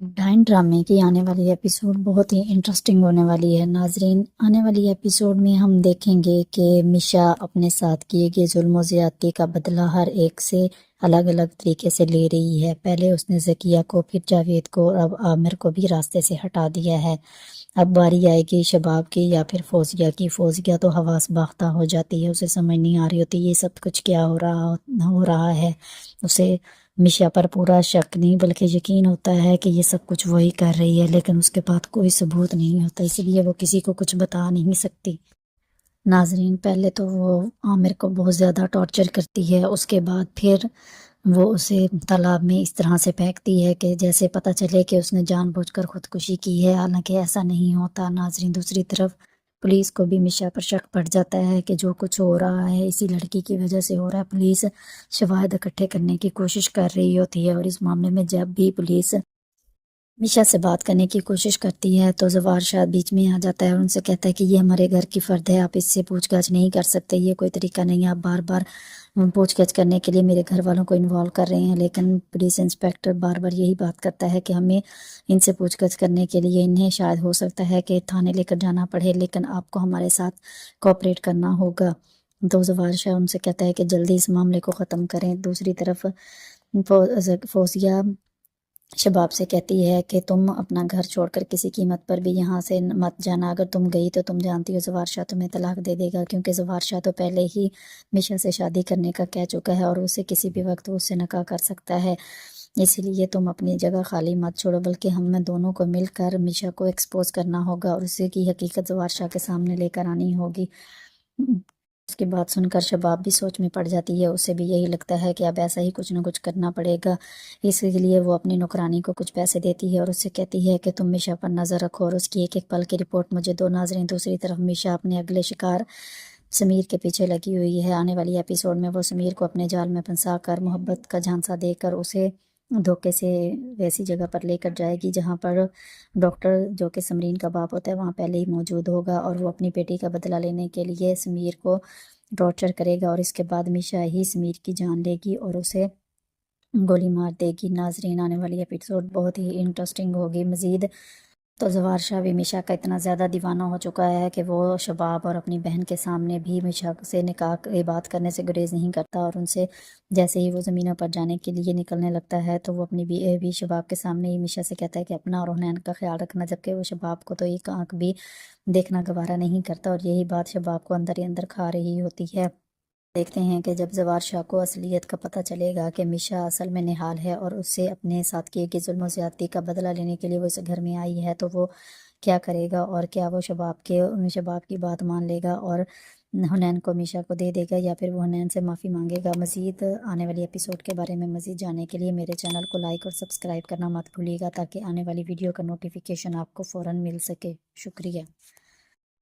ڈائن ڈرامے کی آنے والی ایپیسوڈ بہت ہی انٹرسٹنگ ہونے والی ہے ناظرین۔ آنے والی ایپیسوڈ میں ہم دیکھیں گے کہ میشا اپنے ساتھ کیے گئے ظلم و زیادتی کا بدلہ ہر ایک سے الگ الگ طریقے سے لے رہی ہے۔ پہلے اس نے ذکیہ کو، پھر جاوید کو، اب عامر کو بھی راستے سے ہٹا دیا ہے۔ اب باری آئے گی شباب کی یا پھر فوزیہ کی۔ فوزیہ تو حواس باختہ ہو جاتی ہے، اسے سمجھ نہیں آ رہی ہوتی یہ سب کچھ کیا ہو رہا ہے۔ اسے میشا پر پورا شک نہیں بلکہ یقین ہوتا ہے کہ یہ سب کچھ وہی کر رہی ہے، لیکن اس کے پاس کوئی ثبوت نہیں ہوتا، اسی لیے وہ کسی کو کچھ بتا نہیں سکتی۔ ناظرین، پہلے تو وہ عامر کو بہت زیادہ ٹارچر کرتی ہے، اس کے بعد پھر وہ اسے تالاب میں اس طرح سے پھینکتی ہے کہ جیسے پتہ چلے کہ اس نے جان بوجھ کر خودکشی کی ہے، حالانکہ ایسا نہیں ہوتا۔ ناظرین، دوسری طرف پولیس کو بھی میشا پر شک پڑ جاتا ہے کہ جو کچھ ہو رہا ہے اسی لڑکی کی وجہ سے ہو رہا ہے۔ پولیس شواہد اکٹھے کرنے کی کوشش کر رہی ہوتی ہے، اور اس معاملے میں جب بھی پولیس میشا سے بات کرنے کی کوشش کرتی ہے تو زوار شاہ بیچ میں آ جاتا ہے اور ان سے کہتا ہے کہ یہ ہمارے گھر کی فرد ہے، آپ اس سے پوچھ گچھ نہیں کر سکتے، یہ کوئی طریقہ نہیں ہے، آپ بار بار پوچھ گچھ کرنے کے لیے میرے گھر والوں کو انوالو کر رہے ہیں۔ لیکن پولیس انسپیکٹر بار بار یہی بات کرتا ہے کہ ہمیں ان سے پوچھ گچھ کرنے کے لیے انہیں شاید ہو سکتا ہے کہ تھانے لے کر جانا پڑے، لیکن آپ کو ہمارے ساتھ کوآپریٹ کرنا ہوگا۔ تو زوار شاہ ان سے کہتا ہے کہ جلدی اس معاملے کو ختم کریں۔ دوسری طرف فوزیہ شباب سے کہتی ہے کہ تم اپنا گھر چھوڑ کر کسی قیمت پر بھی یہاں سے مت جانا، اگر تم گئی تو تم جانتی ہو زوار شاہ تمہیں طلاق دے دے گا، کیونکہ زوار شاہ تو پہلے ہی میشا سے شادی کرنے کا کہہ چکا ہے اور اسے کسی بھی وقت اس سے نکاح کر سکتا ہے، اسی لیے تم اپنی جگہ خالی مت چھوڑو، بلکہ ہمیں دونوں کو مل کر میشا کو ایکسپوز کرنا ہوگا اور اسے کی حقیقت زوار شاہ کے سامنے لے کر آنی ہوگی۔ اس کی بات سن کر شباب بھی سوچ میں پڑ جاتی ہے، اسے بھی یہی لگتا ہے کہ اب ایسا ہی کچھ نہ کچھ کرنا پڑے گا، اس کے لیے وہ اپنی نوکرانی کو کچھ پیسے دیتی ہے اور اسے کہتی ہے کہ تم میشا پر نظر رکھو اور اس کی ایک ایک پل کی رپورٹ مجھے دو۔ ناظرین، دوسری طرف میشا اپنے اگلے شکار سمیر کے پیچھے لگی ہوئی ہے۔ آنے والی ایپیسوڈ میں وہ سمیر کو اپنے جال میں پھنسا کر محبت کا جھانسا دے کر اسے دھوکے سے ویسی جگہ پر لے کر جائے گی جہاں پر ڈاکٹر جو کہ سمرین کا باپ ہوتا ہے وہاں پہلے ہی موجود ہوگا، اور وہ اپنی بیٹی کا بدلہ لینے کے لیے سمیر کو ٹارچر کرے گا، اور اس کے بعد میشا ہی سمیر کی جان لے گی اور اسے گولی مار دے گی۔ ناظرین، آنے والی ایپیسوڈ بہت ہی انٹرسٹنگ ہوگی۔ مزید تو زوار شاہ بھی میشا کا اتنا زیادہ دیوانہ ہو چکا ہے کہ وہ شباب اور اپنی بہن کے سامنے بھی میشا سے نکاح کی بات کرنے سے گریز نہیں کرتا، اور ان سے جیسے ہی وہ زمینوں پر جانے کے لیے نکلنے لگتا ہے تو وہ اپنی بھی شباب کے سامنے ہی میشا سے کہتا ہے کہ اپنا اور حنین کا خیال رکھنا، جبکہ وہ شباب کو تو ایک آنکھ بھی دیکھنا گوارا نہیں کرتا، اور یہی بات شباب کو اندر ہی اندر کھا رہی ہوتی ہے۔ دیکھتے ہیں کہ جب زوار شاہ کو اصلیت کا پتہ چلے گا کہ میشا اصل میں نہال ہے اور اس سے اپنے ساتھ کیے گئے ظلم و زیادتی کا بدلہ لینے کے لیے وہ اس گھر میں آئی ہے، تو وہ کیا کرے گا، اور کیا وہ شباب کی بات مان لے گا اور حنین کو میشا کو دے دے گا، یا پھر وہ حنین سے معافی مانگے گا۔ مزید آنے والی ایپیسوڈ کے بارے میں مزید جاننے کے لیے میرے چینل کو لائک اور سبسکرائب کرنا مت بھولیے گا، تاکہ آنے والی ویڈیو کا نوٹیفیکیشن آپ کو فوراً مل سکے۔ شکریہ۔